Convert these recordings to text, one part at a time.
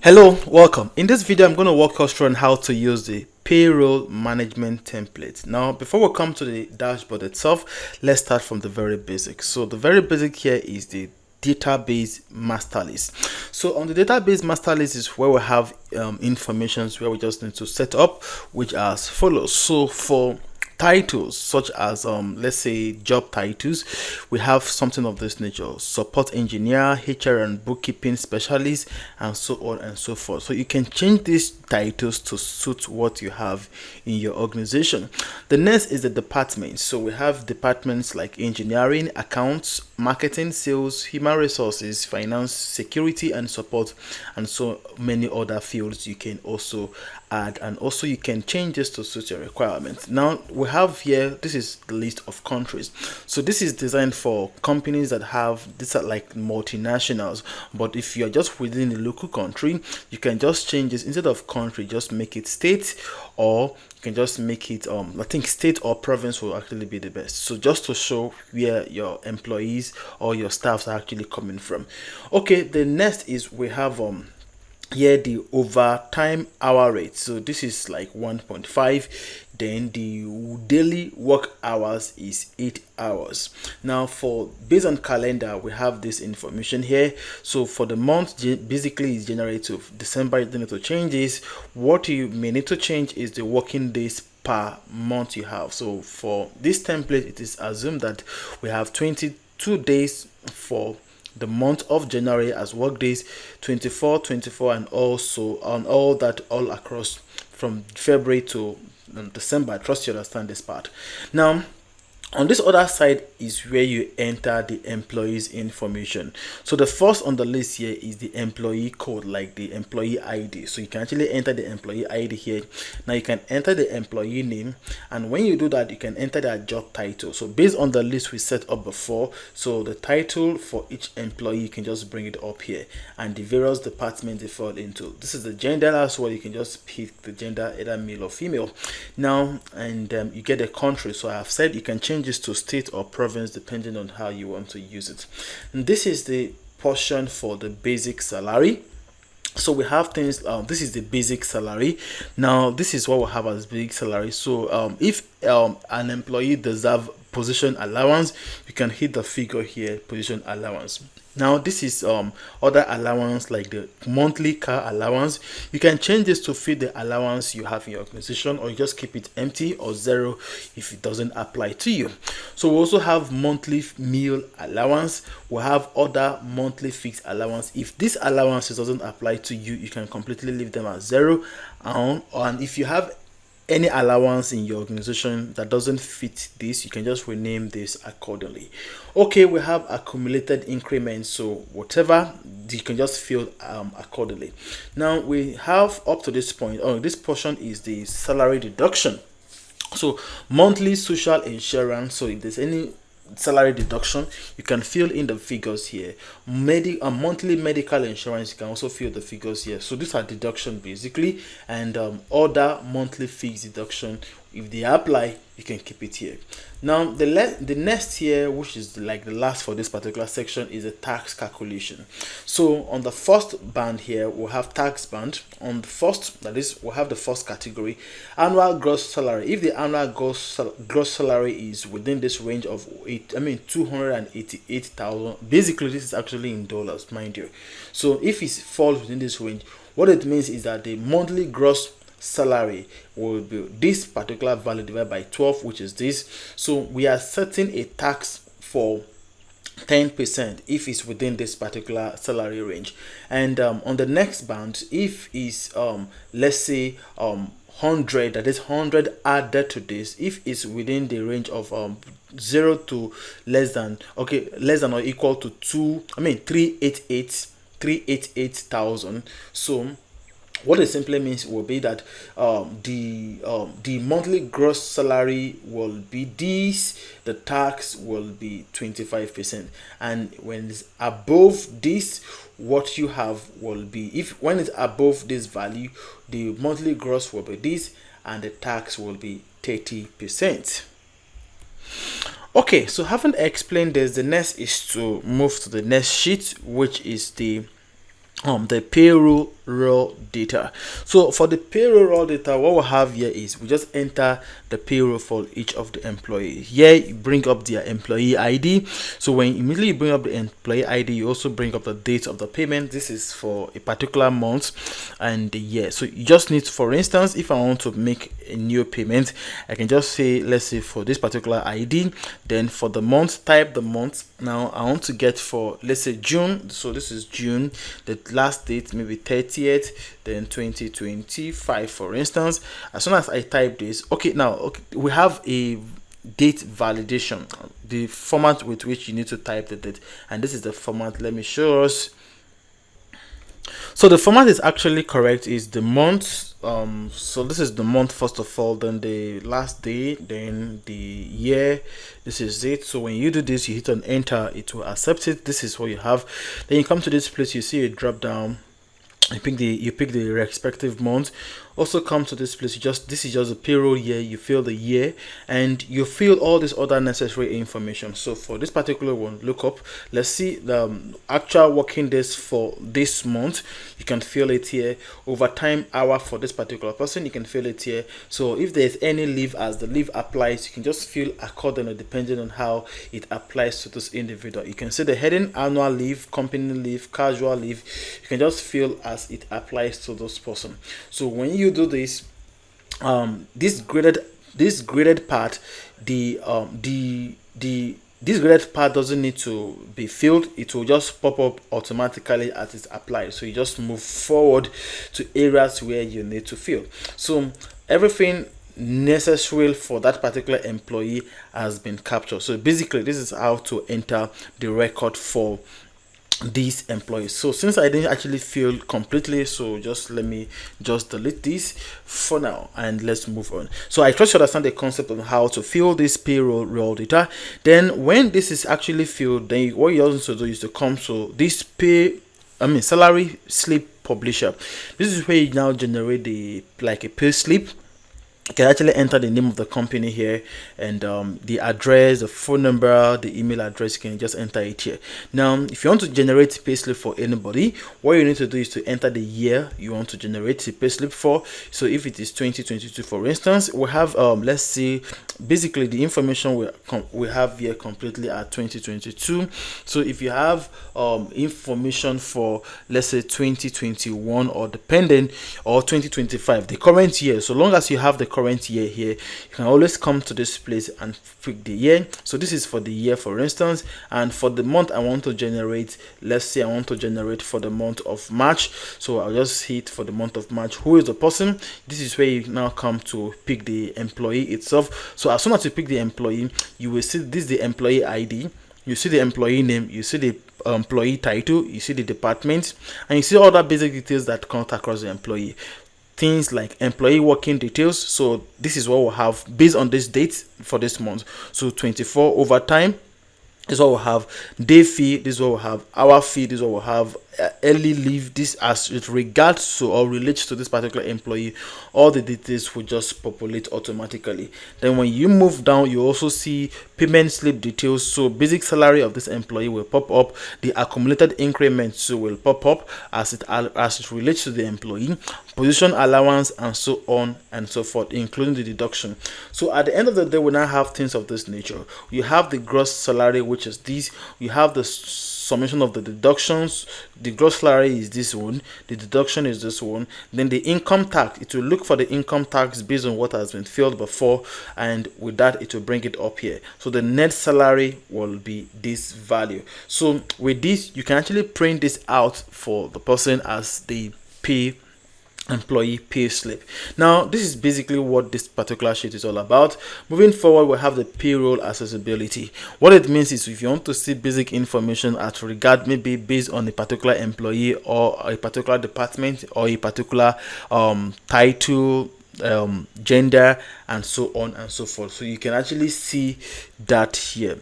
Hello, welcome. In this video, I'm going to walk us through on how to use the payroll management template. Now, before we come to the dashboard itself, let's start from the very basic. So the very basic here is the database master list. So on the database master list is where we have informations where we just need to set up, which are as follows. So for titles such as let's say job titles, we have something of this nature: support engineer, HR and bookkeeping specialist, and so on and so forth. So you can change these titles to suit what you have in your organization. The next is the department. So we have departments like engineering, accounts, marketing, sales, human resources, finance, security and support, and so many other fields you can also add, and also you can change this to suit your requirements. Now we have here, this is the list of countries. So this is designed for companies that have, these are like multinationals, but if you're just within the local country, you can just change this. Instead of country, just make it state, or you can just make it I think state or province will actually be the best. So just to show where your employees or your staffs are actually coming from. Okay, the next is we have here the overtime hour rate. So this is like 1.5. Then the daily work hours is 8 hours. Now for based on calendar, we have this information here. So for the month, basically is January to December. You don't need to change this. What you may need to change is the working days per month you have. So for this template, it is assumed that we have 22 days for the month of January as work days, 24, and also on all that all across from February to December. I trust you understand this part. Now on this other side is where you enter the employees information. So the first on the list here is the employee code, like the employee ID. So you can actually enter the employee ID here. Now you can enter the employee name, and when you do that, you can enter their job title. So based on the list we set up before, so the title for each employee, you can just bring it up here, and the various departments they fall into. This is the gender as well. You can just pick the gender, either male or female. Now and you get a country. So I have said you can change this to state or province depending on how you want to use it. And this is the portion for the basic salary. So we have things, this is the basic salary. Now this is what we have as basic salary. So if an employee deserves position allowance, you can hit the figure here, position allowance. Now this is other allowance like the monthly car allowance. You can change this to fit the allowance you have in your organization, or you just keep it empty or zero if it doesn't apply to you. So we also have monthly meal allowance. We have other monthly fixed allowance. If this allowance doesn't apply to you, you can completely leave them at zero. And if you have any allowance in your organization that doesn't fit this, you can just rename this accordingly. Okay, we have accumulated increments, so whatever you can just fill accordingly. Now we have up to this point, this portion is the salary deduction. So monthly social insurance, so if there's any salary deduction, you can fill in the figures here. Monthly medical insurance, you can also fill the figures here. So these are deduction basically, and other monthly fees deduction, if they apply, you can keep it here. Now the next here, which is like the last for this particular section, is a tax calculation. So on the first band here, we'll have tax band. On the first, that is, we'll have the first category, annual gross salary. If the annual gross salary is within this range of 288,000, basically this is actually in dollars, mind you. So if it falls within this range, what it means is that the monthly gross salary will be this particular value divided by 12, which is this. So we are setting a tax for 10% if it's within this particular salary range. And on the next band, if it's let's say 100, that is 100 added to this, if it's within the range of 0 to less than or equal to 388,000. So what it simply means will be that the monthly gross salary will be this, the tax will be 25%, and when it's above this, what you have will be, when it's above this value, the monthly gross will be this, and the tax will be 30%. Okay, so having explained this, the next is to move to the next sheet, which is the payroll raw data. So for the payroll raw data, what we have here is we just enter the payroll for each of the employees. Here you bring up their employee ID. So when immediately you bring up the employee ID, you also bring up the date of the payment. This is for a particular month and the year. So you just need, for instance, if I want to make a new payment, I can just say, let's say for this particular ID, then for the month, type the month. Now I want to get for, let's say, June. So this is June, the last date maybe 30th, then 2025, for instance. As soon as I type this, okay, now we have a date validation, the format with which you need to type the date, and this is the format. Let me show us. So the format is actually correct, is the month. So this is the month first of all, then the last day, then the year. This is it. So when you do this, you hit on enter, it will accept it. This is what you have. Then you come to this place, you see a drop down, you pick the respective month. Also come to this place, this is just a payroll year, you fill the year and you fill all this other necessary information. So for this particular one, look up, let's see the actual working days for this month. You can fill it here. Overtime hour for this particular person, you can fill it here. So if there's any leave, as the leave applies, you can just fill accordingly depending on how it applies to this individual. You can see the heading: annual leave, company leave, casual leave. You can just fill as it applies to this person. So when you do this, this graded part, this graded part doesn't need to be filled. It will just pop up automatically as it's applied. So you just move forward to areas where you need to fill. So everything necessary for that particular employee has been captured. So basically this is how to enter the record for these employees. So since I didn't actually fill completely, so just let me just delete this for now and let's move on. So I trust you understand the concept of how to fill this payroll raw data. Then when this is actually filled, then what you also do is to come to this salary slip publisher. This is where you now generate a pay slip. You can actually enter the name of the company here and the address, the phone number, the email address. You can just enter it here. Now if you want to generate payslip for anybody, what you need to do is to enter the year you want to generate the payslip for. So if it is 2022, for instance, we have let's see, basically the information we have here completely at 2022. So if you have information for, let's say, 2021 or dependent, or 2025, the current year, so long as you have the current year here, you can always come to this place and pick the year. So this is for the year, for instance, and for the month I want to generate, let's say I want to generate for the month of March. So I'll just hit for the month of March. Who is the person? This is where you now come to pick the employee itself. So as soon as you pick the employee, you will see this is the employee ID, you see the employee name, you see the employee title, you see the department, and you see all the basic details that count across the employee. Things like employee working details. So this is what we'll have based on this date for this month. So 24 overtime, this is what we'll have. Day fee, this is what we'll have. Hour fee, this is what we'll have. Early leave, this as it regards to or relates to this particular employee, all the details will just populate automatically. Then when you move down, you also see payment slip details. So basic salary of this employee will pop up. The accumulated increments will pop up as it relates to the employee, position allowance, and so on and so forth, including the deduction. So at the end of the day, we now have things of this nature. You have the gross salary, which is this. You have the summation of the deductions. The gross salary is this one, the deduction is this one. Then the income tax, it will look for the income tax based on what has been filled before, and with that it will bring it up here. So the net salary will be this value. So with this, you can actually print this out for the person as the employee pay slip. Now this is basically what this particular sheet is all about. Moving forward, we have the payroll accessibility. What it means is if you want to see basic information at regard, maybe based on a particular employee or a particular department or a particular title, gender, and so on and so forth, so you can actually see that here.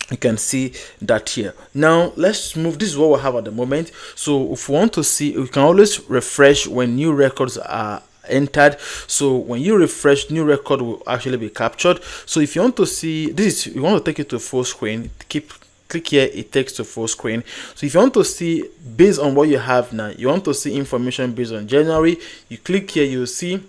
You can see that here. Now let's move. This is what we have at the moment. So if we want to see, we can always refresh when new records are entered. So when you refresh, new record will actually be captured. So if you want to see this, you want to take it to full screen, keep click here, it takes to full screen. So if you want to see based on what you have now, you want to see information based on January, you click here, you'll see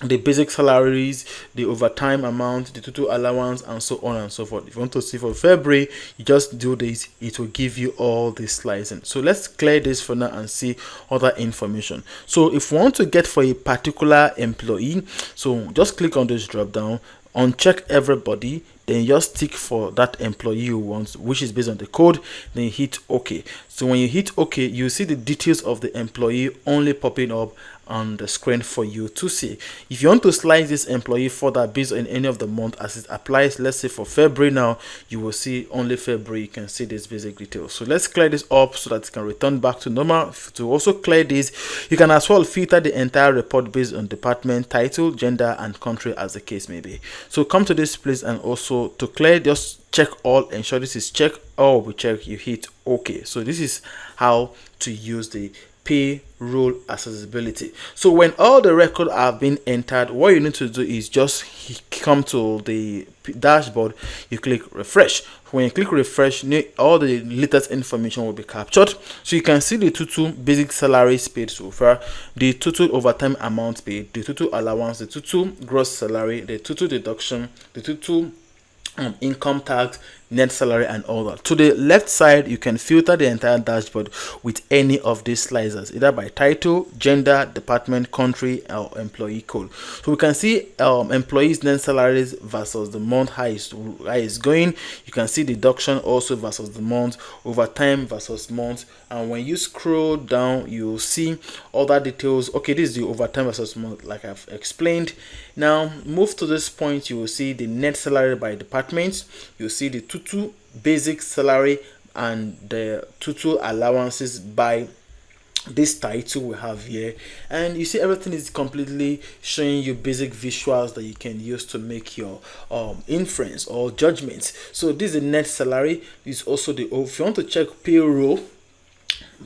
the basic salaries, the overtime amount, the total allowance, and so on and so forth. If you want to see for February, you just do this, it will give you all this slicing. So let's clear this for now and see other information. So if you want to get for a particular employee, so just click on this drop down, uncheck everybody, then you just tick for that employee you want, which is based on the code, then you hit OK. So when you hit OK, you see the details of the employee only popping up on the screen for you to see. If you want to slice this employee further based on any of the month as it applies, let's say for February now, you will see only February, you can see this basic details. So let's clear this up so that it can return back to normal. To also clear this, you can as well filter the entire report based on department, title, gender, and country as the case may be. So come to this place, and also to clear, just check all, ensure this is check all, we check, you hit OK. So this is how to use the payroll accessibility. So when all the records have been entered, what you need to do is just come to the dashboard, you click refresh. When you click refresh, all the latest information will be captured. So you can see the total basic salaries paid so far, the total overtime amount paid, the total allowance, the total gross salary, the total deduction, the total income tax, net salary, and all that. To the left side, you can filter the entire dashboard with any of these slicers, either by title, gender, department, country, or employee code. So we can see employees' net salaries versus the month, how it's going. You can see deduction also versus the month, overtime versus month, and when you scroll down, you'll see other details. Okay, this is the overtime versus month, like I've explained. Now move to this point, you will see the net salary by department, you'll see the total basic salary and the total allowances by this title we have here, and you see everything is completely showing you basic visuals that you can use to make your inference or judgments. So this is the net salary. This is also the, if you want to check payroll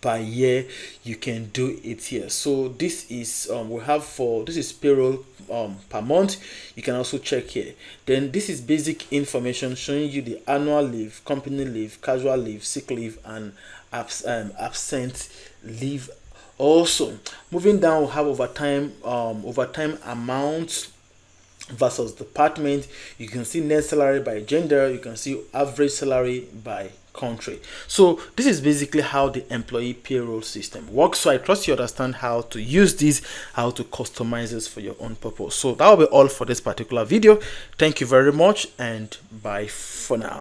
per year, you can do it here. So this is we have for this is payroll per month. You can also check here. Then this is basic information showing you the annual leave, company leave, casual leave, sick leave, and absent leave. Also moving down, we have overtime amount versus department. You can see net salary by gender, you can see average salary by country. So this is basically how the employee payroll system works. So I trust you understand how to use this, how to customize this for your own purpose. So that will be all for this particular video. Thank you very much, and bye for now.